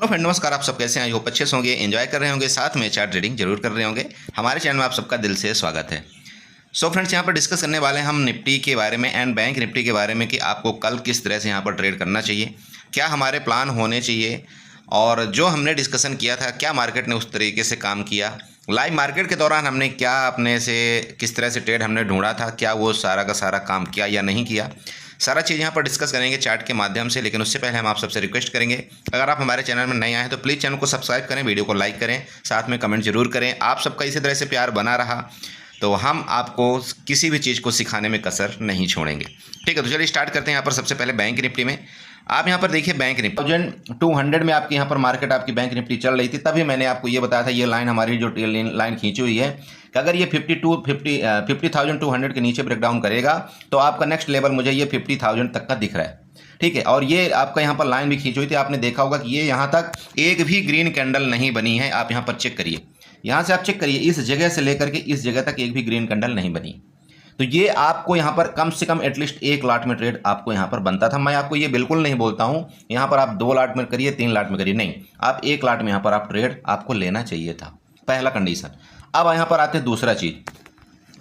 Hello friend, नमस्कार। आप सब कैसे हैं? आई होप अच्छे से होंगे, एंजॉय कर रहे होंगे, साथ में चार्ट ट्रेडिंग जरूर कर रहे होंगे। हमारे चैनल में आप सबका दिल से स्वागत है। सो फ्रेंड्स, यहाँ पर डिस्कस करने वाले हैं हम निफ्टी के बारे में एंड बैंक निफ्टी के बारे में कि आपको कल किस तरह से यहाँ पर ट्रेड करना चाहिए, क्या हमारे प्लान होने चाहिए, और जो हमने डिस्कशन किया था क्या मार्केट ने उस तरीके से काम किया, लाइव मार्केट के दौरान हमने क्या अपने से किस तरह से ट्रेड हमने ढूंढा था, क्या वो सारा का सारा काम किया या नहीं किया, सारा चीज़ यहाँ पर डिस्कस करेंगे चार्ट के माध्यम से। लेकिन उससे पहले हम आप सबसे रिक्वेस्ट करेंगे, अगर आप हमारे चैनल में नए आए हैं तो प्लीज़ चैनल को सब्सक्राइब करें, वीडियो को लाइक करें, साथ में कमेंट जरूर करें। आप सबका इसी तरह से प्यार बना रहा तो हम आपको किसी भी चीज़ को सिखाने में कसर नहीं छोड़ेंगे। ठीक है, तो चलिए स्टार्ट करते हैं। यहाँ पर सबसे पहले बैंक निफ्टी में आप यहाँ पर देखिए, बैंक निफ्टी 200 में आपकी यहाँ पर मार्केट आपकी बैंक निफ्टी चल रही थी। तभी मैंने आपको ये बताया था, ये लाइन हमारी जो लाइन खींची हुई है कि अगर ये 50,200 के नीचे ब्रेकडाउन करेगा तो आपका नेक्स्ट लेवल मुझे ये 50,000 तक का दिख रहा है। ठीक है, और ये आपका यहाँ पर लाइन भी खींची हुई थी, आपने देखा होगा कि ये यहाँ तक एक भी ग्रीन कैंडल नहीं बनी है। आप यहाँ पर चेक करिए, यहाँ से आप चेक करिए, इस जगह से लेकर के इस जगह तक एक भी ग्रीन कैंडल नहीं बनी। तो ये आपको यहाँ पर कम से कम एटलीस्ट 1 लाट में ट्रेड आपको यहाँ पर बनता था। मैं आपको ये बिल्कुल नहीं बोलता हूँ यहाँ पर आप 2 लाट में करिए, 3 लाट में करिए, नहीं, आप 1 लाट में यहाँ पर आप ट्रेड आपको लेना चाहिए था, पहला कंडीशन। अब यहाँ पर आते हैं दूसरा चीज़,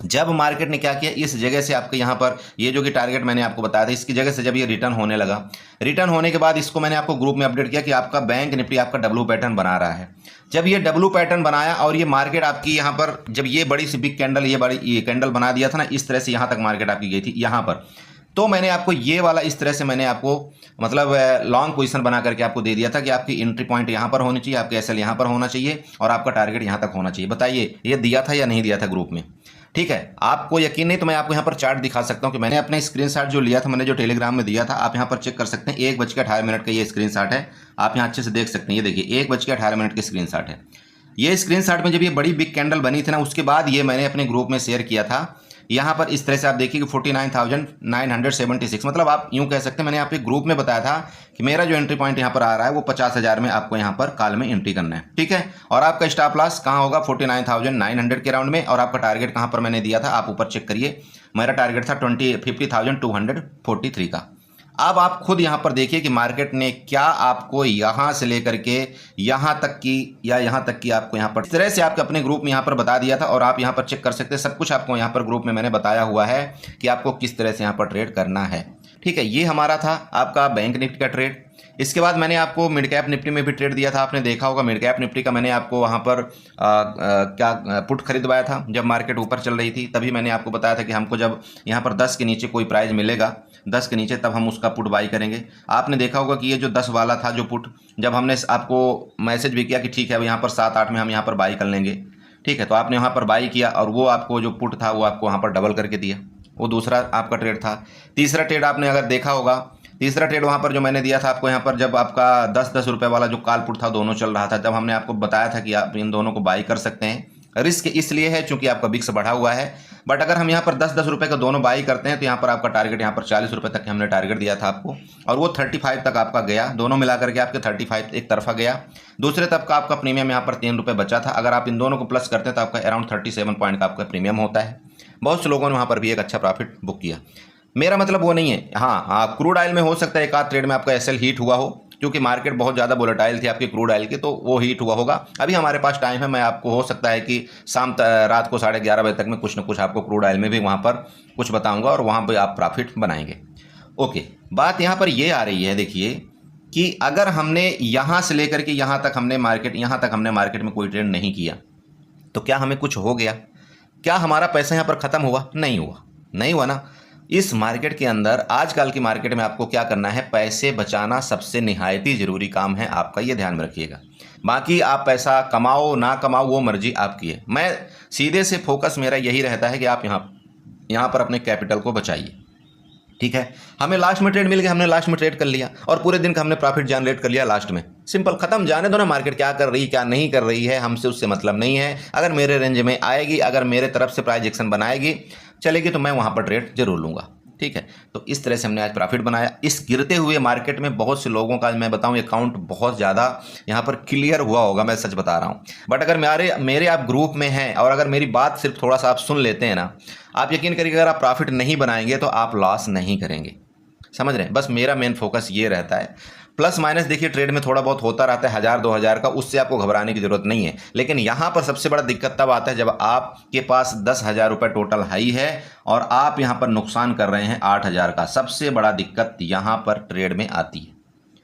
जब मार्केट ने क्या किया, इस जगह से आपके यहाँ पर ये जो कि टारगेट मैंने आपको बताया था, इसकी जगह से जब ये रिटर्न होने लगा, रिटर्न होने के बाद इसको मैंने आपको ग्रुप में अपडेट किया कि आपका बैंक निफ्टी आपका डब्ल्यू पैटर्न बना रहा है। जब ये डब्ल्यू पैटर्न बनाया और ये मार्केट आपकी यहाँ पर जब ये बड़ी सी बिग कैंडल ये कैंडल बना दिया था ना, इस तरह से यहाँ तक मार्केट आपकी गई थी यहाँ पर, तो मैंने आपको ये वाला इस तरह से मैंने आपको मतलब लॉन्ग पोजीशन बना करके आपको दे दिया था कि आपकी एंट्री पॉइंट यहाँ पर होनी चाहिए, आपके एसएल यहाँ पर होना चाहिए और आपका टारगेट यहाँ तक होना चाहिए। बताइए ये दिया था या नहीं दिया था ग्रुप में? ठीक है, आपको यकीन नहीं तो मैं आपको यहाँ पर चार्ट दिखा सकता हूँ कि मैंने अपने स्क्रीनशॉट जो लिया था, मैंने जो टेलीग्राम में दिया था, आप यहाँ पर चेक कर सकते हैं। 1:18 का ये स्क्रीनशॉट है, आप यहाँ अच्छे से देख सकते हैं। ये देखिए 1:18 की स्क्रीनशॉट है। ये स्क्रीनशॉट में जब ये बड़ी बिग कैंडल बनी थी ना, उसके बाद ये मैंने अपने ग्रुप में शेयर किया था। यहाँ पर इस तरह से आप देखिए कि 49,976, मतलब आप यूँ कह सकते हैं, मैंने आपके ग्रुप में बताया था कि मेरा जो एंट्री पॉइंट यहाँ पर आ रहा है वो 50,000 में आपको यहाँ पर कॉल में एंट्री करना है। ठीक है, और आपका स्टॉप लॉस कहाँ होगा? 49,900 के राउंड में। और आपका टारगेट कहाँ पर मैंने दिया था, आप ऊपर चेक करिए, मेरा टारगेट था 50,243 का। अब आप खुद यहाँ पर देखिए कि मार्केट ने क्या आपको यहाँ से लेकर के यहाँ तक की या यहाँ तक की आपको यहाँ पर इस तरह से आपके अपने ग्रुप में यहाँ पर बता दिया था। और आप यहाँ पर चेक कर सकते हैं, सब कुछ आपको यहाँ पर ग्रुप में मैंने बताया हुआ है कि आपको किस तरह से यहाँ पर ट्रेड करना है। ठीक है, ये हमारा था आपका बैंक निफ्टी का ट्रेड। इसके बाद मैंने आपको मिड कैप निफ्टी में भी ट्रेड दिया था, आपने देखा होगा। मिड कैप निफ्टी का मैंने आपको वहाँ पर क्या पुट खरीदवाया था जब मार्केट ऊपर चल रही थी। तभी मैंने आपको बताया था कि हमको जब यहाँ पर 10 के नीचे कोई प्राइस मिलेगा, 10 के नीचे, तब हम उसका पुट बाई करेंगे। आपने देखा होगा कि ये जो 10 वाला था जो पुट, जब हमने आपको मैसेज भी किया कि ठीक है अब यहाँ पर 7-8 में हम यहाँ पर बाई कर लेंगे। ठीक है, तो आपने वहाँ पर बाई किया और वो आपको जो पुट था वो आपको वहाँ पर डबल करके दिया। वो दूसरा आपका ट्रेड था। तीसरा ट्रेड आपने अगर देखा होगा, तीसरा ट्रेड वहाँ पर जो मैंने दिया था आपको, यहाँ पर जब आपका 10-10 रुपये वाला जो कॉल पुट था दोनों चल रहा था, जब हमने आपको बताया था कि आप इन दोनों को बाई कर सकते हैं। रिस्क इसलिए है चूंकि आपका बिक्स बढ़ा हुआ है, बट अगर हम यहाँ पर 10-10 रुपये का दोनों बाई करते हैं तो यहाँ पर आपका टारगेट यहाँ पर 40 रुपये तक हमने टारगेट दिया था आपको, और वो 35 तक आपका गया। दोनों मिलाकर के आपके 35 एक तरफा गया। दूसरे तब का आपका प्रीमियम यहाँ पर 3 रुपये बचा था। अगर आप इन दोनों को प्लस करते हैं तो आपका अराउंड 37 पॉइंट का आपका प्रीमियम होता है। बहुत से लोगों ने वहाँ पर भी एक अच्छा प्रॉफिट बुक किया। मेरा मतलब वो नहीं है, हाँ क्रूड ऑयल में हो सकता है एक आध ट्रेड में आपका एसएल हीट हुआ हो, क्योंकि मार्केट बहुत ज़्यादा वोलेटाइल थी आपकी क्रूड ऑयल की, तो वो हीट हुआ होगा। अभी हमारे पास टाइम है, मैं आपको हो सकता है कि रात को 11:30 बजे तक में कुछ ना कुछ आपको क्रूड ऑयल में भी वहाँ पर कुछ बताऊँगा और वहाँ पर आप प्रॉफिट बनाएंगे। ओके, बात यहाँ पर ये आ रही है, देखिए कि अगर हमने यहाँ से लेकर के यहाँ तक हमने मार्केट में कोई ट्रेड नहीं किया तो क्या हमें कुछ हो गया? क्या हमारा पैसा यहाँ पर ख़त्म हुआ? नहीं हुआ, नहीं हुआ ना। इस मार्केट के अंदर, आजकल की मार्केट में आपको क्या करना है, पैसे बचाना सबसे निहायती ज़रूरी काम है आपका, ये ध्यान में रखिएगा। बाकी आप पैसा कमाओ ना कमाओ वो मर्जी आपकी है। मैं सीधे से फोकस मेरा यही रहता है कि आप यहाँ पर अपने कैपिटल को बचाइए। ठीक है, हमें लास्ट में ट्रेड मिल गया, हमने लास्ट में ट्रेड कर लिया और पूरे दिन का हमने प्रॉफिट जनरेट कर लिया लास्ट में, सिंपल खत्म। जाने दो ना मार्केट क्या कर रही क्या नहीं कर रही है, हमसे उससे मतलब नहीं है। अगर मेरे रेंज में आएगी, अगर मेरे तरफ से प्राइस एक्शन बनाएगी चलेगी तो मैं वहाँ पर ट्रेड जरूर लूँगा। ठीक है, तो इस तरह से हमने आज प्रॉफिट बनाया। इस गिरते हुए मार्केट में बहुत से लोगों का मैं बताऊं अकाउंट बहुत ज़्यादा यहाँ पर क्लियर हुआ होगा, मैं सच बता रहा हूँ। बट अगर मेरे आप ग्रुप में हैं और अगर मेरी बात सिर्फ थोड़ा सा आप सुन लेते हैं ना, आप यकीन करिए अगर आप प्रॉफिट नहीं बनाएंगे तो आप लॉस नहीं करेंगे। समझ रहे हैं? बस मेरा मेन फोकस ये रहता है। प्लस माइनस देखिए ट्रेड में थोड़ा बहुत होता रहता है, 1000-2000 का, उससे आपको घबराने की जरूरत नहीं है। लेकिन यहाँ पर सबसे बड़ा दिक्कत तब आता है जब आपके पास 10,000 रुपये टोटल हाई है और आप यहाँ पर नुकसान कर रहे हैं 8,000 का। सबसे बड़ा दिक्कत यहाँ पर ट्रेड में आती है।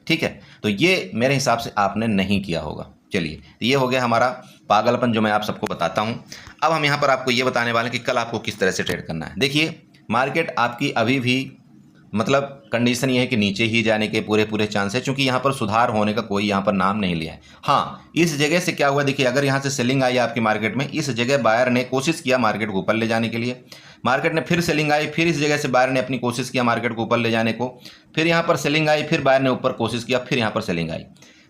ठीक है, तो ये मेरे हिसाब से आपने नहीं किया होगा। चलिए, ये हो गया हमारा पागलपन जो मैं आप सबको बताता हूँ। अब हम यहाँ पर आपको ये बताने वाले हैं कि कल आपको किस तरह से ट्रेड करना है। देखिए, मार्केट आपकी अभी भी मतलब कंडीशन ये है कि नीचे ही जाने के पूरे चांस है, क्योंकि यहाँ पर सुधार होने का कोई यहाँ पर नाम नहीं लिया है। हाँ, इस जगह से क्या हुआ, देखिए अगर यहाँ से सेलिंग आई आपकी मार्केट में, इस जगह बायर ने कोशिश किया मार्केट को ऊपर ले जाने के लिए, मार्केट ने फिर सेलिंग आई, फिर इस जगह से बायर ने अपनी कोशिश किया मार्केट को ऊपर ले जाने को, फिर यहाँ पर सेलिंग आई, फिर बायर ने ऊपर कोशिश किया, फिर यहाँ पर सेलिंग आई।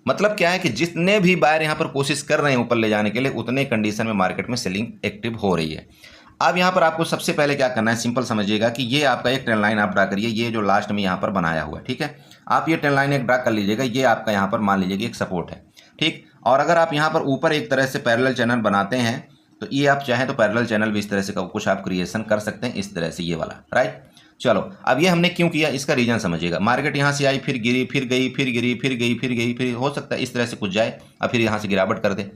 मतलब क्या है कि जितने भी बायर यहाँ पर कोशिश कर रहे हैं ऊपर ले जाने के लिए, उतने कंडीशन में मार्केट में सेलिंग एक्टिव हो रही है। अब यहाँ पर आपको सबसे पहले क्या करना है, सिंपल समझिएगा कि ये आपका एक ट्रेंड लाइन आप ड्रा करिए, ये जो लास्ट में यहाँ पर बनाया हुआ है। ठीक है, आप ये ट्रेंड लाइन एक ड्रा कर लीजिएगा, ये आपका यहाँ पर मान लीजिएगा एक सपोर्ट है। ठीक, और अगर आप यहाँ पर ऊपर एक तरह से पैरेलल चैनल बनाते हैं तो ये आप चाहें तो पैरेलल चैनल भी इस तरह से कुछ आप क्रिएशन कर सकते हैं, इस तरह से ये वाला। राइट, चलो अब ये हमने क्यों किया, इसका रीजन समझिएगा। मार्केट यहाँ से आई, फिर गिरी, फिर गई, फिर गिरी, फिर गई, फिर गई, फिर हो सकता है इस तरह से कुछ जाए और फिर यहाँ से गिरावट कर दे,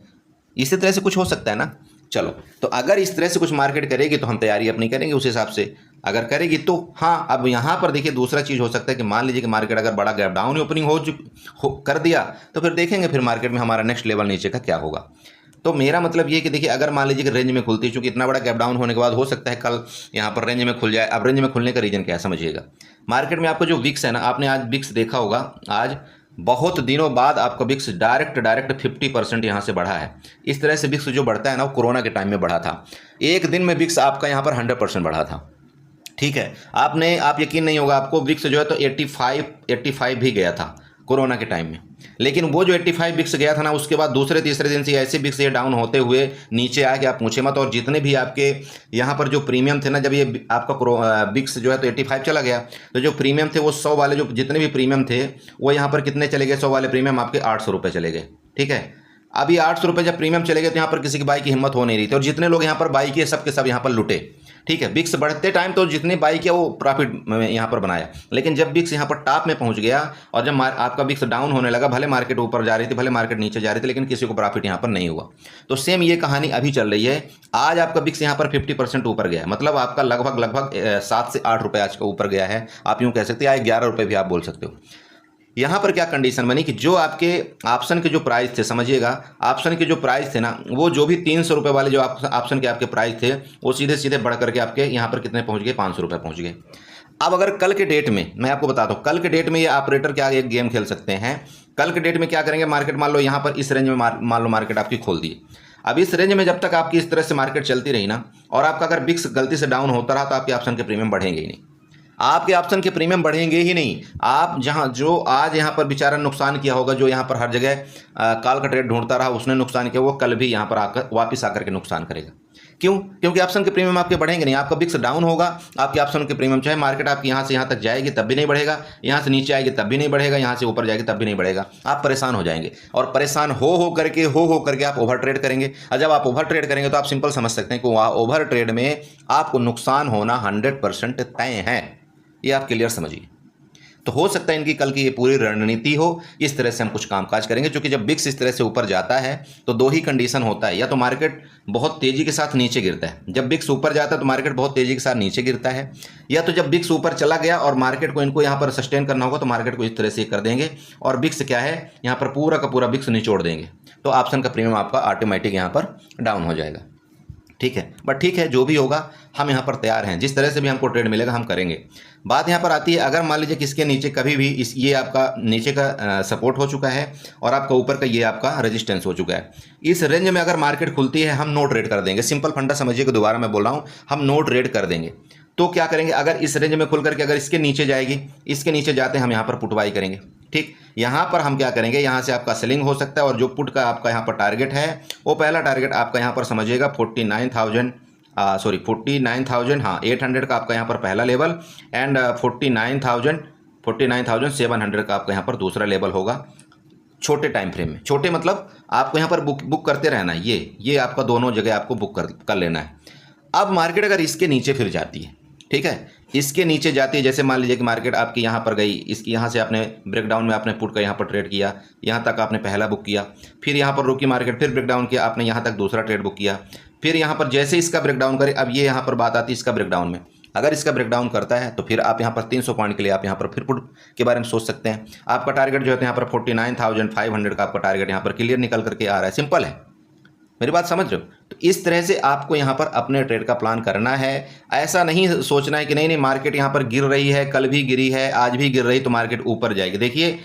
इसी तरह से कुछ हो सकता है ना। चलो, तो अगर इस तरह से कुछ मार्केट करेगी तो हम तैयारी अपनी करेंगे उस हिसाब से, अगर करेगी तो हाँ। अब यहाँ पर देखिए दूसरा चीज़ हो सकता है कि मान लीजिए कि मार्केट अगर बड़ा गैप डाउन ओपनिंग कर दिया तो फिर देखेंगे फिर मार्केट में हमारा नेक्स्ट लेवल नीचे का क्या होगा। तो मेरा मतलब ये कि देखिए अगर मान लीजिए कि रेंज में खुलती है, चूंकि इतना बड़ा गैप डाउन होने के बाद हो सकता है कल यहाँ पर रेंज में खुल जाए। अब रेंज में खुलने का रीजन क्या है समझिएगा, मार्केट में आपको जो विक्स है ना, आपने आज विक्स देखा होगा, आज बहुत दिनों बाद आपका विक्स डायरेक्ट 50% यहाँ से बढ़ा है। इस तरह से विक्स जो बढ़ता है ना, वो कोरोना के टाइम में बढ़ा था, एक दिन में विक्स आपका यहाँ पर 100% बढ़ा था। ठीक है, आप यकीन नहीं होगा, आपको विक्स जो है तो 85 भी गया था कोरोना के टाइम में। लेकिन वो जो 85 विक्स गया था ना, उसके बाद दूसरे तीसरे दिन से ऐसे विक्स ये डाउन होते हुए नीचे आया कि आप पूछे मत। और जितने भी आपके यहाँ पर जो प्रीमियम थे ना, जब ये आपका विक्स जो है तो 85 चला गया, तो जो प्रीमियम थे वो 100 वाले जो जितने भी प्रीमियम थे वो यहाँ पर कितने चले गए, 100 वाले प्रीमियम आपके 800 रुपये चले गए। ठीक है, अभी 800 रुपये जब प्रीमियम चले गए तो यहाँ पर किसी की बाई की हिम्मत हो नहीं रही थी, और जितने लोग यहाँ पर बाई किए सब के सब यहाँ पर लुटे। ठीक है, बिक्स बढ़ते टाइम तो जितने बाई किया वो प्रॉफिट यहाँ पर बनाया, लेकिन जब बिक्स यहाँ पर टॉप में पहुँच गया और जब आपका बिक्स डाउन होने लगा, भले मार्केट ऊपर जा रही थी, भले मार्केट नीचे जा रही थी, लेकिन किसी को प्रॉफिट यहाँ पर नहीं हुआ। तो सेम ये कहानी अभी चल रही है। आज आपका बिक्स यहाँ पर 50% ऊपर गया है, मतलब आपका लगभग 7 से 8 रुपये आज का ऊपर गया है। आप यूँ कह सकते हैं, 11 रुपये भी आप बोल सकते हो। यहाँ पर क्या कंडीशन बनी कि जो आपके ऑप्शन के जो प्राइस थे, समझिएगा ऑप्शन के जो प्राइस थे ना, वो जो भी 300 रुपये वाले जो ऑप्शन के आपके प्राइस थे, वो सीधे सीधे बढ़ करके आपके यहाँ पर कितने पहुँच गए, 500 रुपये पहुँच गए। अब अगर कल के डेट में मैं आपको बताता हूँ, कल के डेट में ये ऑपरेटर क्या एक गेम खेल सकते हैं। कल के डेट में क्या करेंगे, मार्केट मान लो यहाँ पर इस रेंज में मान लो मार्केट आपकी खोल दी। अब इस रेंज में जब तक आपकी इस तरह से मार्केट चलती रही ना, और आपका अगर बिक्स गलती से डाउन होता रहा, तो आपके ऑप्शन के प्रीमियम बढ़ेंगे ही नहीं, आपके ऑप्शन के प्रीमियम बढ़ेंगे ही नहीं। आप जहां जो आज यहाँ पर बेचारा नुकसान किया होगा, जो यहाँ पर हर जगह कॉल का ट्रेड ढूंढता रहा, उसने नुकसान किया, वो कल भी यहाँ पर आकर वापस आकर के नुकसान करेगा। क्यों? क्योंकि ऑप्शन के प्रीमियम आपके बढ़ेंगे नहीं। आपका बिक्स डाउन होगा, आपके ऑप्शन के प्रीमियम, चाहे मार्केट आपकी यहाँ से यहाँ तक जाएगी तब भी नहीं बढ़ेगा, यहाँ से नीचे आएगी तब भी नहीं बढ़ेगा, यहाँ से ऊपर जाएगी तब भी नहीं बढ़ेगा। आप परेशान हो जाएंगे, और परेशान हो करके आप ओवर ट्रेड करेंगे। और जब आप ओवर ट्रेड करेंगे तो आप सिंपल समझ सकते हैं कि वहाँ ओवर ट्रेड में आपको नुकसान होना 100% तय है। ये आप क्लियर समझिए। तो हो सकता है इनकी कल की ये पूरी रणनीति हो, इस तरह से हम कुछ कामकाज करेंगे। क्योंकि जब बिक्स इस तरह से ऊपर जाता है तो दो ही कंडीशन होता है, या तो मार्केट बहुत तेजी के साथ नीचे गिरता है, जब बिक्स ऊपर जाता है तो मार्केट बहुत तेजी के साथ नीचे गिरता है, या तो जब बिक्स ऊपर चला गया और मार्केट को इनको यहाँ पर सस्टेन करना होगा तो मार्केट को इस तरह से कर देंगे, और बिक्स क्या है यहाँ पर पूरा का पूरा बिक्स निचोड़ देंगे, तो ऑप्शन का प्रीमियम आपका ऑटोमेटिक यहाँ पर डाउन हो जाएगा। ठीक है, बट ठीक है, जो भी होगा हम यहाँ पर तैयार हैं, जिस तरह से भी हमको ट्रेड मिलेगा हम करेंगे। बात यहाँ पर आती है, अगर मान लीजिए किसके नीचे कभी भी ये आपका नीचे का सपोर्ट हो चुका है और आपका ऊपर का ये आपका रेजिस्टेंस हो चुका है, इस रेंज में अगर मार्केट खुलती है हम नो ट्रेड कर देंगे। सिंपल फंडा समझिए कि दोबारा मैं बोल रहा हूँ, हम नो ट्रेड कर देंगे। तो क्या करेंगे, अगर इस रेंज में खुल करके अगर इसके नीचे जाएगी, इसके नीचे जाते हैं हम यहाँ पर पुट बाई करेंगे। ठीक, यहाँ पर हम क्या करेंगे, यहाँ से आपका सेलिंग हो सकता है, और जो पुट का आपका यहाँ पर टारगेट है, वो पहला टारगेट आपका यहाँ पर समझिएगा 49,000 हाँ 800 का आपका यहाँ पर पहला लेवल, एंड 49,700 का आपका यहाँ पर दूसरा लेवल होगा। छोटे टाइम फ्रेम में, छोटे मतलब आपको यहाँ पर बुक करते रहना है, ये आपका दोनों जगह आपको बुक कर लेना है। अब मार्केट अगर इसके नीचे फिर जाती है, ठीक है, इसके नीचे जाती है, जैसे मान लीजिए कि मार्केट आपकी यहाँ पर गई, इसकी यहाँ से आपने ब्रेकडाउन में आपने पुट का यहाँ पर ट्रेड किया, यहाँ तक आपने पहला बुक किया, फिर यहाँ पर रुकी मार्केट, फिर ब्रेकडाउन किया आपने, यहाँ तक दूसरा ट्रेड बुक किया, फिर यहाँ पर जैसे इसका ब्रेकडाउन करे, अब ये यहाँ पर बात आती है इसका ब्रेकडाउन में, अगर इसका ब्रेकडाउन करता है तो फिर आप यहाँ पर 300 पॉइंट के लिए आप यहाँ पर फिर पुट के बारे में सोच सकते हैं। आपका टारगेट जो है यहाँ पर 49,500 का आपका टारगेट यहाँ पर क्लियर निकल करके आ रहा है। सिंपल है, मेरी बात समझ रहे हो? तो इस तरह से आपको यहाँ पर अपने ट्रेड का प्लान करना है। ऐसा नहीं सोचना है कि नहीं मार्केट यहाँ पर गिर रही है, कल भी गिरी है, आज भी गिर रही, तो मार्केट ऊपर जाएगी। देखिए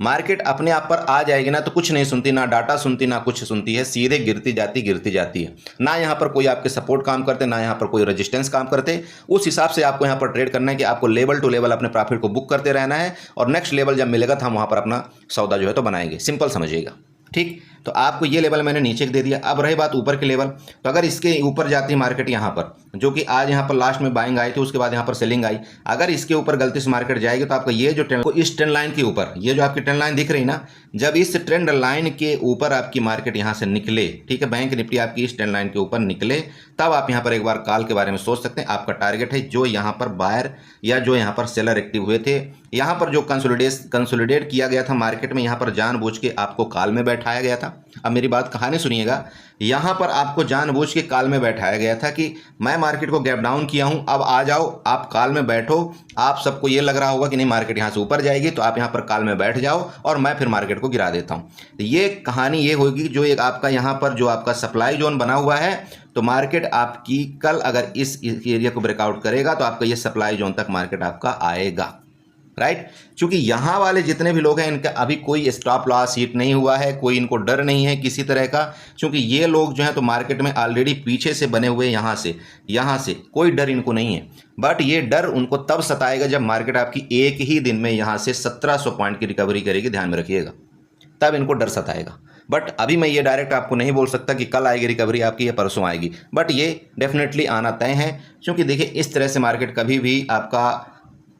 मार्केट अपने आप पर आ जाएगी ना तो कुछ नहीं सुनती, ना डाटा सुनती, ना कुछ सुनती है, सीधे गिरती जाती है। ना यहाँ पर कोई आपके सपोर्ट काम करते, ना यहाँ पर कोई रेजिस्टेंस काम करते। उस हिसाब से आपको यहाँ पर ट्रेड करना है कि आपको लेवल टू लेवल अपने प्रॉफिट को बुक करते रहना है, और नेक्स्ट लेवल जब मिलेगा तो हम वहाँ पर अपना सौदा जो है तो बनाएंगे। सिंपल समझिएगा, ठीक। तो आपको ये लेवल मैंने नीचे दे दिया। अब रही बात ऊपर के लेवल, तो अगर इसके ऊपर जाती है मार्केट यहाँ पर, जो कि आज यहाँ पर लास्ट में बाइंग आई थी, उसके बाद यहाँ पर सेलिंग आई, अगर इसके ऊपर गलती से मार्केट जाएगी तो आपका ये जो ट्रेंड, इस ट्रेंड लाइन के ऊपर, ये जो आपकी ट्रेंड लाइन दिख रही ना, जब इस ट्रेंड लाइन के ऊपर आपकी मार्केट यहाँ से निकले, ठीक है, बैंक निफ्टी आपकी इस ट्रेंड लाइन के ऊपर निकले, तब आप यहाँ पर एक बार कॉल के बारे में सोच सकते हैं। आपका टारगेट है जो यहाँ पर बायर या जो यहाँ पर सेलर एक्टिव हुए थे, यहाँ पर जो कंसोलिडेट किया गया था मार्केट में, यहाँ पर जानबूझ के आपको कॉल में बैठाया गया था। अब मेरी बात कहानी सुनिएगा, यहाँ पर आपको जानबूझ के कॉल में बैठाया गया था कि मैं मार्केट को गैप डाउन किया हूँ, अब आ जाओ, आप कॉल में बैठो। आप सबको ये लग रहा होगा कि नहीं मार्केट यहाँ से ऊपर जाएगी, तो आप यहाँ पर कॉल में बैठ जाओ और मैं फिर मार्केट को गिरा देता हूँ। तो ये कहानी ये होगी, जो एक आपका यहाँ पर जो आपका सप्लाई जोन बना हुआ है, तो मार्केट आपकी कल अगर इस एरिया को ब्रेकआउट करेगा तो आपका ये सप्लाई जोन तक मार्केट आपका आएगा, राइट। क्योंकि यहाँ वाले जितने भी लोग हैं इनका अभी कोई स्टॉप लॉस हिट नहीं हुआ है, कोई इनको डर नहीं है किसी तरह का, क्योंकि ये लोग जो हैं तो मार्केट में ऑलरेडी पीछे से बने हुए, यहाँ से कोई डर इनको नहीं है। बट ये डर उनको तब सताएगा जब मार्केट आपकी एक ही दिन में यहाँ से 1700 पॉइंट की रिकवरी करेगी, ध्यान में रखिएगा, तब इनको डर सताएगा। बट अभी मैं ये डायरेक्ट आपको नहीं बोल सकता कि कल आएगी रिकवरी आपकी या परसों आएगी, बट ये डेफिनेटली आना तय है। क्योंकि देखिए इस तरह से मार्केट कभी भी आपका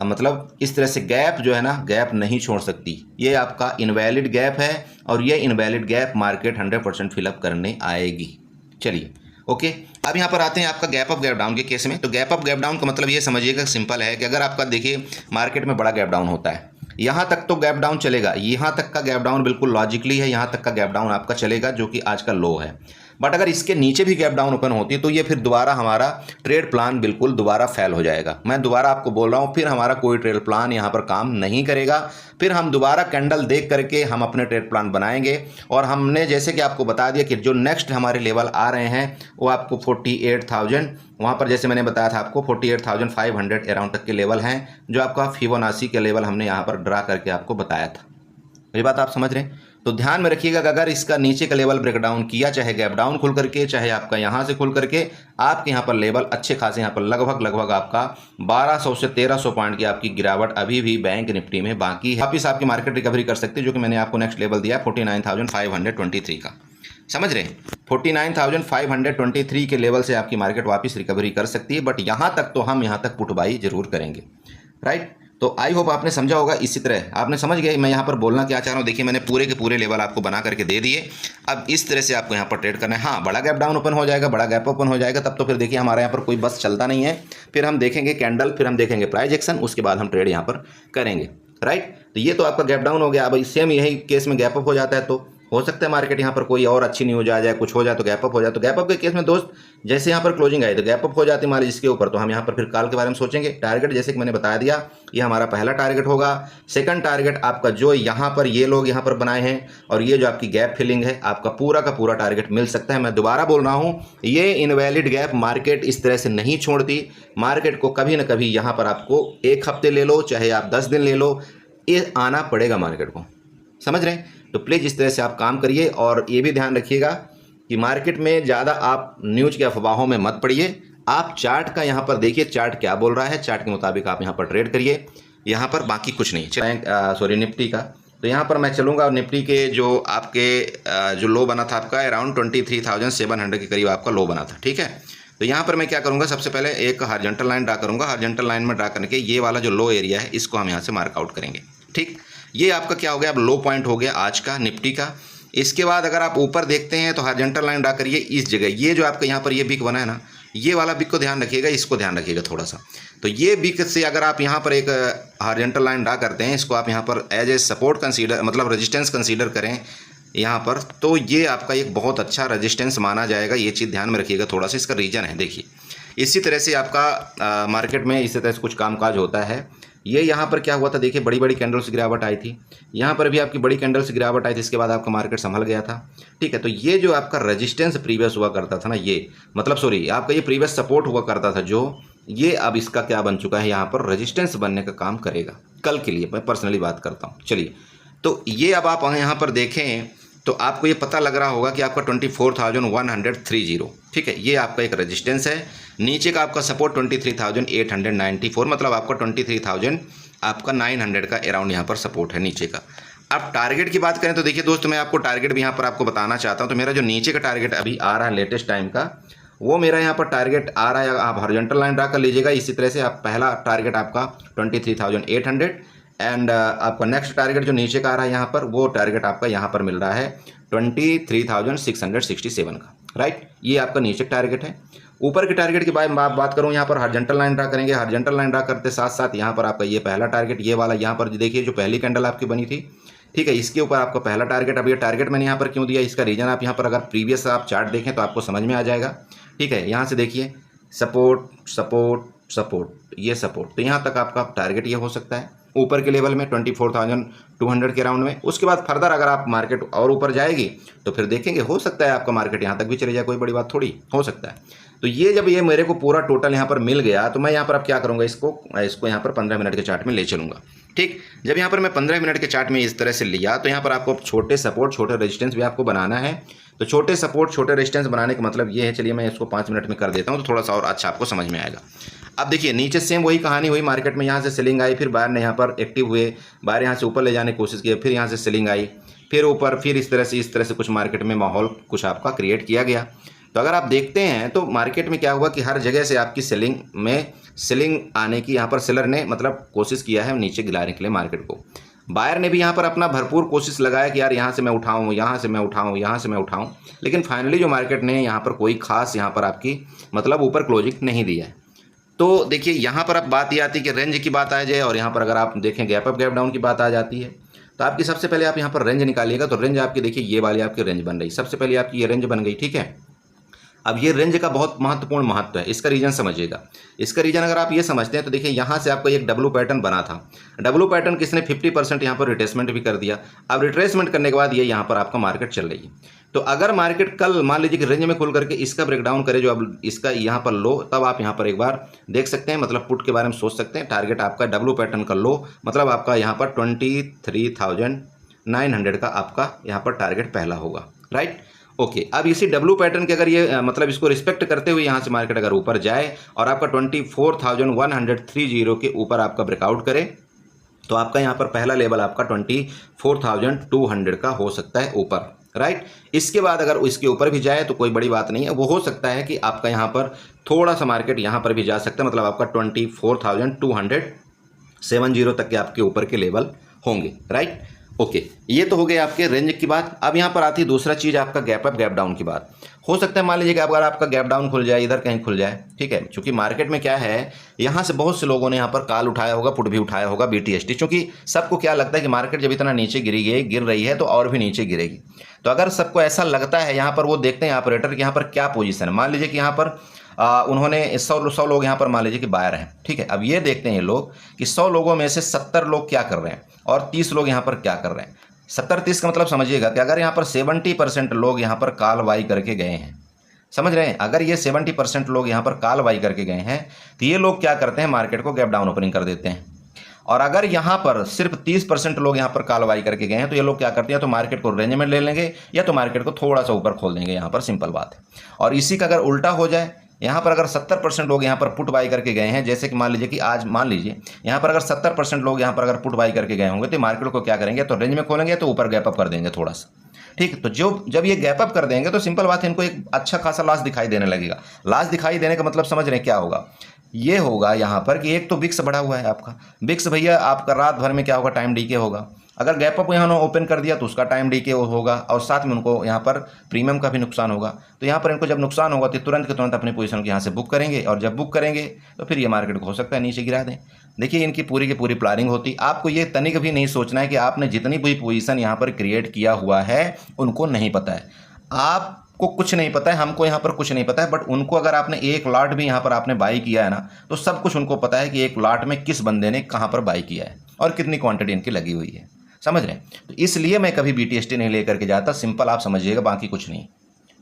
मतलब इस तरह से गैप जो है ना, गैप नहीं छोड़ सकती। ये आपका इनवैलिड गैप है और ये इनवैलिड गैप मार्केट 100% फिलअप करने आएगी। चलिए ओके, अब यहाँ पर आते हैं आपका गैप अप गैप डाउन के केस में। तो गैप अप गैप डाउन का मतलब ये समझिएगा सिंपल है कि अगर आपका देखिए मार्केट में बड़ा गैप डाउन होता है, यहाँ तक तो गैप डाउन चलेगा, यहाँ तक का गैप डाउन बिल्कुल लॉजिकली है, यहाँ तक का गैप डाउन आपका चलेगा जो कि आज का लो है। बट अगर इसके नीचे भी गैप डाउन ओपन होती है तो ये फिर दोबारा हमारा ट्रेड प्लान बिल्कुल दोबारा फेल हो जाएगा। मैं दोबारा आपको बोल रहा हूँ, फिर हमारा कोई ट्रेड प्लान यहाँ पर काम नहीं करेगा। फिर हम दोबारा कैंडल देख करके हम अपने ट्रेड प्लान बनाएंगे। और हमने जैसे कि आपको बता दिया कि जो नेक्स्ट हमारे लेवल आ रहे हैं वो आपको 48,000, वहाँ पर जैसे मैंने बताया था आपको 48,500 अराउंड तक के लेवल हैं, जो आपका फिबोनाची के लेवल हमने यहाँ पर ड्रा करके आपको बताया था। ये बात आप समझ रहे हैं? तो ध्यान में रखिएगा कि अगर इसका नीचे का लेवल ब्रेकडाउन किया, चाहे गैप डाउन खुल करके, चाहे आपका यहाँ से खुल करके, आपके यहाँ पर लेवल अच्छे खासे यहाँ पर लगभग आपका 1200 से 1300 पॉइंट की आपकी गिरावट अभी भी बैंक निफ्टी में बाकी है। वापिस आपकी मार्केट रिकवरी कर सकती है, जो कि मैंने आपको नेक्स्ट लेवल दिया 49,523 का। समझ रहे हैं? 49,523 के लेवल से आपकी मार्केट वापस रिकवरी कर सकती है। बट यहाँ तक तो हम यहाँ तक पुट बाई जरूर करेंगे, राइट। तो आई होप आपने समझा होगा। इसी तरह आपने समझ गए मैं यहाँ पर बोलना क्या चाह रहा हूँ। देखिए मैंने पूरे के पूरे लेवल आपको बना करके दे दिए। अब इस तरह से आपको यहाँ पर ट्रेड करना है। हाँ, बड़ा गैप डाउन ओपन हो जाएगा, बड़ा गैप ओपन हो जाएगा, तब तो फिर देखिए हमारे यहाँ पर कोई बस चलता नहीं है। फिर हम देखेंगे कैंडल, फिर हम देखेंगे प्राइस एक्शन, उसके बाद हम ट्रेड यहाँ पर करेंगे, राइट। तो ये तो आपका गैप डाउन हो गया। अब सेम यही केस में गैप अप हो जाता है तो हो सकता है मार्केट यहाँ पर कोई और अच्छी नहीं हो जाए, कुछ हो जाए तो गैप अप हो जाए। तो गैप अप के केस में दोस्त जैसे यहाँ पर क्लोजिंग आई तो गैप अप हो जाती है हमारी जिसके ऊपर, तो हम यहाँ पर फिर कॉल के बारे में सोचेंगे। टारगेट जैसे कि मैंने बता दिया, ये हमारा पहला टारगेट होगा। सेकंड टारगेट आपका जो यहाँ पर ये लोग यहाँ पर बनाए हैं और ये जो आपकी गैप फिलिंग है, आपका पूरा का पूरा टारगेट मिल सकता है। मैं दोबारा बोल रहा हूँ, ये इनवैलिड गैप मार्केट इस तरह से नहीं छोड़ती। मार्केट को कभी ना कभी यहाँ पर आपको 1 हफ्ते ले लो, चाहे आप 10 दिन ले लो, ये आना पड़ेगा मार्केट को। समझ रहे हैं? तो प्लीज़ इस तरह से आप काम करिए। और ये भी ध्यान रखिएगा कि मार्केट में ज़्यादा आप न्यूज़ के अफवाहों में मत पड़िए। आप चार्ट का यहाँ पर देखिए, चार्ट क्या बोल रहा है, चार्ट के मुताबिक आप यहाँ पर ट्रेड करिए। यहाँ पर बाकी कुछ नहीं। निफ्टी का तो यहाँ पर मैं चलूँगा। और निफ्टी के जो आपके जो लो बना था आपका अराउंड 23,700 के करीब आपका लो बना था, ठीक है। तो यहाँ पर मैं क्या करूँगा, सबसे पहले एक हॉरिजॉन्टल लाइन ड्रा करूँगा। हॉरिजॉन्टल लाइन में ड्रा करके ये वाला जो लो एरिया है इसको हम यहाँ से मार्कआउट करेंगे, ठीक। ये आपका क्या हो गया, अब लो पॉइंट हो गया आज का निफ्टी का। इसके बाद अगर आप ऊपर देखते हैं तो हॉरिजॉन्टल लाइन ड्रा करिए इस जगह, ये जो आपका यहाँ पर ये बिग बना है ना, ये वाला बिग को ध्यान रखिएगा, इसको ध्यान रखिएगा थोड़ा सा। तो ये बिग से अगर आप यहाँ पर एक हॉरिजॉन्टल लाइन ड्रा करते हैं, इसको आप यहाँ पर एज ए सपोर्ट कंसीडर मतलब रेजिस्टेंस कंसीडर करें यहाँ पर, तो ये आपका एक बहुत अच्छा रेजिस्टेंस माना जाएगा। ये चीज़ ध्यान में रखिएगा थोड़ा सा, इसका रीज़न है देखिए। इसी तरह से आपका मार्केट में इसी तरह से कुछ कामकाज होता है। ये यहाँ पर क्या हुआ था, देखिए बड़ी बड़ी कैंडल्स गिरावट आई थी, यहाँ पर भी आपकी बड़ी कैंडल्स गिरावट आई थी, इसके बाद आपका मार्केट संभल गया था। ठीक है, तो ये जो आपका रेजिस्टेंस प्रीवियस हुआ करता था ना, ये मतलब सॉरी आपका ये प्रीवियस सपोर्ट हुआ करता था जो, ये अब इसका क्या बन चुका है, यहाँ पर रेजिस्टेंस बनने का काम करेगा कल के लिए। मैं पर्सनली बात करता हूँ। चलिए, तो ये अब आप यहाँ पर देखें तो आपको ये पता लग रहा होगा कि आपका 24,130, ठीक है, ये आपका एक रेजिस्टेंस है। नीचे का आपका सपोर्ट 23,894, मतलब आपका 23,000 आपका 900 का अराउंड यहाँ पर सपोर्ट है नीचे का। अब टारगेट की बात करें तो देखिए दोस्तों, मैं आपको टारगेट भी यहाँ पर आपको बताना चाहता हूँ। तो मेरा जो नीचे का टारगेट अभी आ रहा है लेटेस्ट टाइम का, वो मेरा यहाँ पर टारगेट आ रहा है, आप हॉरिजॉन्टल लाइन ड्रा कर लीजिएगा। इसी तरह से आप पहला टारगेट आपका 23,800 एंड आपका नेक्स्ट टारगेट जो नीचे का आ रहा है यहाँ पर, वो टारगेट आपका यहाँ पर मिल रहा है 23,667 का, राइट। ये आपका नीचे टारगेट है। ऊपर के टारगेट की बात करूँ, यहाँ पर हॉरिजॉन्टल लाइन ड्रा करेंगे। हॉरिजॉन्टल लाइन ड्रा करते साथ साथ यहाँ पर आपका ये पहला टारगेट, ये वाला यहाँ पर देखिए जो पहली कैंडल आपकी बनी थी, ठीक है, इसके ऊपर आपका पहला टारगेट। अब ये टारगेट मैंने यहाँ पर क्यों दिया, इसका रीजन आप यहाँ पर अगर प्रीवियस आप चार्ट देखें तो आपको समझ में आ जाएगा। ठीक है, यहाँ से देखिए सपोर्ट सपोर्ट सपोर्ट, ये सपोर्ट, तो यहाँ तक आपका टारगेट ये हो सकता है ऊपर के लेवल में 24,200 के राउंड में। उसके बाद फर्दर अगर आप मार्केट और ऊपर जाएगी तो फिर देखेंगे, हो सकता है आपका मार्केट यहाँ तक भी चले जाए, कोई बड़ी बात थोड़ी, हो सकता है। तो ये जब ये मेरे को पूरा टोटल यहाँ पर मिल गया, तो मैं यहाँ पर अब क्या करूँगा, इसको यहाँ पर 15 मिनट के चार्ट में ले चलूँगा। ठीक, जब यहाँ पर मैं 15 मिनट के चार्ट में इस तरह से लिया, तो यहाँ पर आपको छोटे सपोर्ट छोटे रेजिस्टेंस भी आपको बनाना है। तो छोटे सपोर्ट छोटे रेजिस्टेंस बनाने का मतलब ये है, चलिए मैं इसको 5 मिनट में कर देता हूँ तो थोड़ा सा और अच्छा आपको समझ में आएगा। अब देखिए नीचे सेम वही कहानी हुई, मार्केट में यहाँ से सेलिंग आई, फिर बायर ने यहाँ पर एक्टिव हुए, बायर यहाँ से ऊपर ले जाने की कोशिश की, फिर यहाँ से सेलिंग आई, फिर ऊपर, फिर इस तरह से कुछ मार्केट में माहौल कुछ आपका क्रिएट किया गया। तो अगर आप देखते हैं तो मार्केट में क्या हुआ कि हर जगह से आपकी सेलिंग आने की यहाँ पर सेलर ने मतलब कोशिश किया है नीचे गिलाने के लिए मार्केट को। बायर ने भी यहाँ पर अपना भरपूर कोशिश लगाया कि यार यहाँ से मैं उठाऊँ, यहाँ से मैं उठाऊँ, यहाँ से मैं उठाऊँ, लेकिन फाइनली जो मार्केट ने यहाँ पर कोई खास यहाँ पर आपकी मतलब ऊपर क्लोजिंग नहीं दिया है। तो देखिए यहाँ पर अब बात ये आती है कि रेंज की बात आ जाए, और यहाँ पर अगर आप देखें गैप अप गैप डाउन की बात आ जाती है। तो आपकी सबसे पहले आप यहाँ पर रेंज निकालिएगा। तो रेंज आपकी देखिए ये वाली आपकी रेंज बन रही, सबसे पहले आपकी ये रेंज बन गई, ठीक है। अब ये रेंज का बहुत महत्वपूर्ण महत्व है, इसका रीजन समझिएगा। इसका रीजन अगर आप ये समझते हैं तो देखिए यहाँ से आपका एक डब्लू पैटर्न बना था। डब्लू पैटर्न किसने 50% यहाँ पर रिट्रेसमेंट भी कर दिया। अब रिट्रेसमेंट करने के बाद ये यहाँ पर आपका मार्केट चल रही है। तो अगर मार्केट कल मान लीजिए कि रेंज में खुल करके इसका ब्रेकडाउन करे, जो अब इसका यहाँ पर लो, तब आप यहाँ पर एक बार देख सकते हैं, मतलब पुट के बारे में सोच सकते हैं। टारगेट आपका डब्लू पैटर्न का लो, मतलब आपका यहाँ पर 23,900 का आपका यहाँ पर टारगेट पहला होगा, राइट। ओके, अब इसी डब्लू पैटर्न के अगर ये मतलब इसको रिस्पेक्ट करते हुए यहाँ से मार्केट अगर ऊपर जाए और आपका 24,130 के ऊपर आपका ब्रेकआउट करे, तो आपका यहाँ पर पहला लेवल आपका 24,200 का हो सकता है ऊपर, राइट। इसके बाद अगर इसके ऊपर भी जाए तो कोई बड़ी बात नहीं है, वो हो सकता है कि आपका यहाँ पर थोड़ा सा मार्केट यहाँ पर भी जा सकता है, मतलब आपका 24,270 तक के आपके ऊपर के लेवल होंगे, राइट। ओके, ये तो हो गए आपके रेंज की बात। अब यहाँ पर आती है दूसरा चीज़, आपका गैप अप गैप डाउन की बात। हो सकता है मान लीजिए कि अगर आपका गैप डाउन खुल जाए, इधर कहीं खुल जाए, ठीक है, क्योंकि मार्केट में क्या है, यहाँ से बहुत से लोगों ने यहाँ पर कॉल उठाया होगा, पुट भी उठाया होगा, BTST, क्योंकि सबको क्या लगता है कि मार्केट जब इतना नीचे गिर रही है तो और भी नीचे गिरेगी। तो अगर सबको ऐसा लगता है, यहाँ पर वो देखते हैं ऑपरेटर कि यहाँ पर क्या पोजीशन है। मान लीजिए कि यहाँ पर उन्होंने 100 लोग यहाँ पर मान लीजिए कि बायर हैं, ठीक है। अब ये देखते हैं ये लोग कि 100 लोगों में से 70 लोग क्या कर रहे हैं और 30 लोग यहाँ पर क्या कर रहे हैं। 70-30 का मतलब समझिएगा कि अगर यहाँ पर 70% लोग यहाँ पर कॉल बाई करके गए हैं, समझ रहे हैं, अगर ये 70% लोग यहाँ पर कॉल बाई करके गए हैं, तो ये लोग क्या करते हैं, मार्केट को गैप डाउन ओपनिंग कर देते हैं। और अगर यहाँ पर सिर्फ 30% लोग यहाँ पर कॉल बाई करके गए हैं, तो ये लोग क्या करते हैं, तो मार्केट को रेंज में ले लेंगे या तो मार्केट को थोड़ा सा ऊपर खोल देंगे, यहाँ पर सिंपल बात है। और इसी का अगर उल्टा हो जाए, यहाँ पर अगर 70% लोग यहाँ पर पुट बाई करके गए हैं, जैसे कि मान लीजिए कि आज मान लीजिए यहाँ पर अगर 70% लोग यहाँ पर अगर पुट बाई करके गए होंगे, तो मार्केट को क्या करेंगे, तो रेंज में खोलेंगे, तो ऊपर गैप अप कर देंगे थोड़ा सा, ठीक। तो जब ये गैप अप कर देंगे तो सिंपल बात है, इनको एक अच्छा खासा लॉस दिखाई देने लगेगा। लॉस दिखाई देने का मतलब समझ रहे हैं क्या होगा, ये होगा यहाँ पर कि एक तो विक्स बढ़ा हुआ है आपका, विक्स भैया आपका रात भर में क्या होगा, टाइम डीके होगा। अगर गैप अप यहाँ ओपन कर दिया तो उसका टाइम डीके होगा और साथ में उनको यहाँ पर प्रीमियम का भी नुकसान होगा। तो यहाँ पर इनको जब नुकसान होगा तो तुरंत के तुरंत अपनी पोजीशन को यहाँ से बुक करेंगे और जब बुक करेंगे तो फिर ये मार्केट को हो सकता है नीचे गिरा दें। देखिए इनकी पूरी की पूरी प्लानिंग होती। आपको ये तनिक भी नहीं सोचना है कि आपने जितनी भी पोजीशन यहाँ पर क्रिएट किया हुआ है उनको नहीं पता है, आपको कुछ नहीं पता है, हमको यहाँ पर कुछ नहीं पता है, बट उनको अगर आपने एक लॉट भी यहाँ पर आपने बाई किया है ना तो सब कुछ उनको पता है कि एक लॉट में किस बंदे ने कहाँ पर बाई किया है और कितनी क्वांटिटी इनकी लगी हुई है, समझ रहे हैं। तो इसलिए मैं कभी BTST नहीं लेकर के जाता, सिंपल आप समझिएगा, बाकी कुछ नहीं,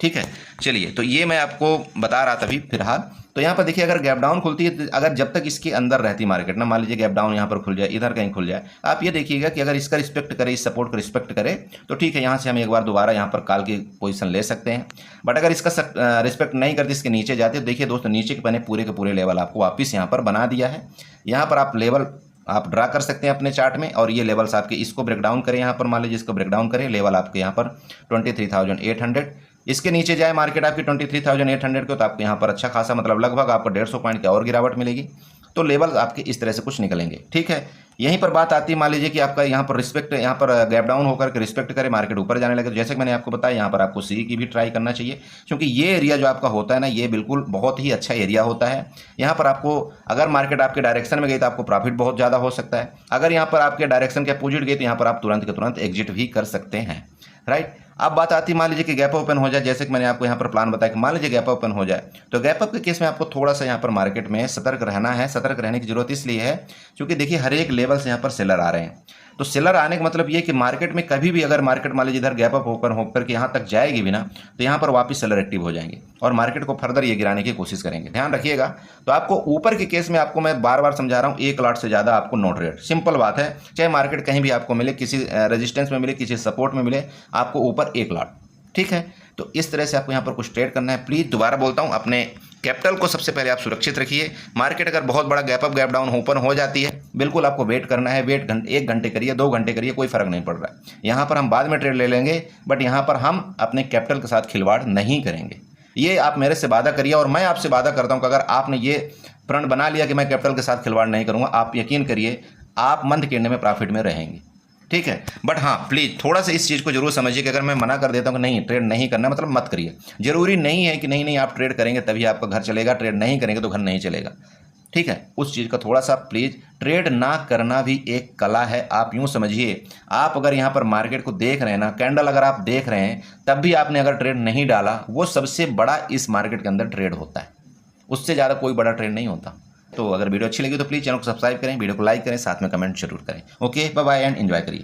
ठीक है। चलिए तो ये मैं आपको बता रहा था अभी फिलहाल। तो यहाँ पर देखिए अगर गैप डाउन खुलती है, अगर जब तक इसके अंदर रहती मार्केट ना, मान लीजिए गैप डाउन यहाँ पर खुल जाए, इधर कहीं खुल जाए, आप ये देखिएगा कि अगर इसका रिस्पेक्ट करे, इस सपोर्ट का रिस्पेक्ट करे तो ठीक है, यहाँ से हम एक बार दोबारा यहाँ पर कॉल की पोजीशन ले सकते हैं। बट अगर इसका रिस्पेक्ट नहीं करती, इसके नीचे जाते, तो देखिए दोस्तों नीचे के मैंने पूरे के पूरे लेवल आपको वापस यहाँ पर बना दिया है। यहाँ पर आप लेवल आप ड्रा कर सकते हैं अपने चार्ट में और ये लेवल्स आपके, इसको ब्रेक डाउन करें, यहाँ पर मान लीजिए इसको ब्रेक डाउन करें, लेवल आपके यहाँ पर 23,800, इसके नीचे जाए मार्केट आपकी 23,800 को, तो आपको यहाँ पर अच्छा खासा मतलब लगभग आपको 150 पॉइंट की और गिरावट मिलेगी। तो लेवल आपके इस तरह से कुछ निकलेंगे, ठीक है। यहीं पर बात आती है, मान लीजिए कि आपका यहाँ पर रिस्पेक्ट, यहाँ पर गैप डाउन होकर के रिस्पेक्ट करे, मार्केट ऊपर जाने लगे, तो जैसे कि मैंने आपको बताया यहाँ पर आपको सी की भी ट्राई करना चाहिए, क्योंकि ये एरिया जो आपका होता है ना, ये बिल्कुल बहुत ही अच्छा एरिया होता है। यहाँ पर आपको अगर मार्केट आपके डायरेक्शन में गई तो आपको प्रॉफिट बहुत ज़्यादा हो सकता है, अगर यहाँ पर आपके डायरेक्शन के अपोजिट गई तो यहाँ पर आप तुरंत के तुरंत एग्जिट भी कर सकते हैं, राइट। अब बात आती है, मान लीजिए कि गैप ओपन हो जाए, जैसे कि मैंने आपको यहाँ पर प्लान बताया कि मान लीजिए गैप ओपन हो जाए, तो गैप अप के केस में आपको थोड़ा सा यहाँ पर मार्केट में सतर्क रहना है। सतर्क रहने की जरूरत इसलिए है क्योंकि देखिए हर एक लेवल से यहाँ पर सेलर आ रहे हैं। तो सेलर आने का मतलब ये कि मार्केट में कभी भी अगर मार्केट मान लीजिए इधर गैप अप ओपन होकर के यहाँ तक जाएगी भी ना, तो यहाँ पर वापस सेलर एक्टिव हो जाएंगे और मार्केट को फर्दर ये गिराने की कोशिश करेंगे, ध्यान रखिएगा। तो आपको ऊपर के केस में आपको मैं बार बार समझा रहा हूँ, एक लॉट से ज़्यादा आपको नो ट्रेड, सिंपल बात है। चाहे मार्केट कहीं भी आपको मिले, किसी रेजिस्टेंस में मिले, किसी सपोर्ट में मिले, आपको ऊपर एक लॉट, ठीक है। तो इस तरह से आपको यहाँ पर कुछ ट्रेड करना है। प्लीज़ दोबारा बोलता हूँ, अपने कैपिटल को सबसे पहले आप सुरक्षित रखिए। मार्केट अगर बहुत बड़ा gap up gap down open हो जाती है, बिल्कुल आपको वेट करना है। वेट 1 घंटे करिए, 2 घंटे करिए, कोई फर्क नहीं पड़ रहा है। यहाँ पर हम बाद में ट्रेड ले लेंगे, बट यहाँ पर हम अपने कैपिटल के साथ खिलवाड़ नहीं करेंगे। ये आप मेरे से वादा करिए और मैं आपसे वादा करता हूँ कि अगर आपने ये प्रण बना लिया कि मैं कैपिटल के साथ खिलवाड़ नहीं करूँगा, आप यकीन करिए आप मंथ के एंड में प्रॉफिट में रहेंगे, ठीक है। बट हाँ प्लीज़ थोड़ा सा इस चीज़ को जरूर समझिए कि अगर मैं मना कर देता हूँ कि नहीं ट्रेड नहीं करना, मतलब मत करिए। जरूरी नहीं है कि नहीं आप ट्रेड करेंगे तभी आपका घर चलेगा, ट्रेड नहीं करेंगे तो घर नहीं चलेगा, ठीक है। उस चीज़ का थोड़ा सा प्लीज़, ट्रेड ना करना भी एक कला है। आप यूँ समझिए, आप अगर यहाँ पर मार्केट को देख रहे हैं ना, कैंडल अगर आप देख रहे हैं तब भी आपने अगर ट्रेड नहीं डाला, वो सबसे बड़ा इस मार्केट के अंदर ट्रेड होता है, उससे ज़्यादा कोई बड़ा ट्रेड नहीं होता। तो अगर वीडियो अच्छी लगी तो प्लीज़ चैनल को सब्सक्राइब करें, वीडियो को लाइक करें, साथ में कमेंट जरूर करें। Okay, bye bye and enjoy करिए।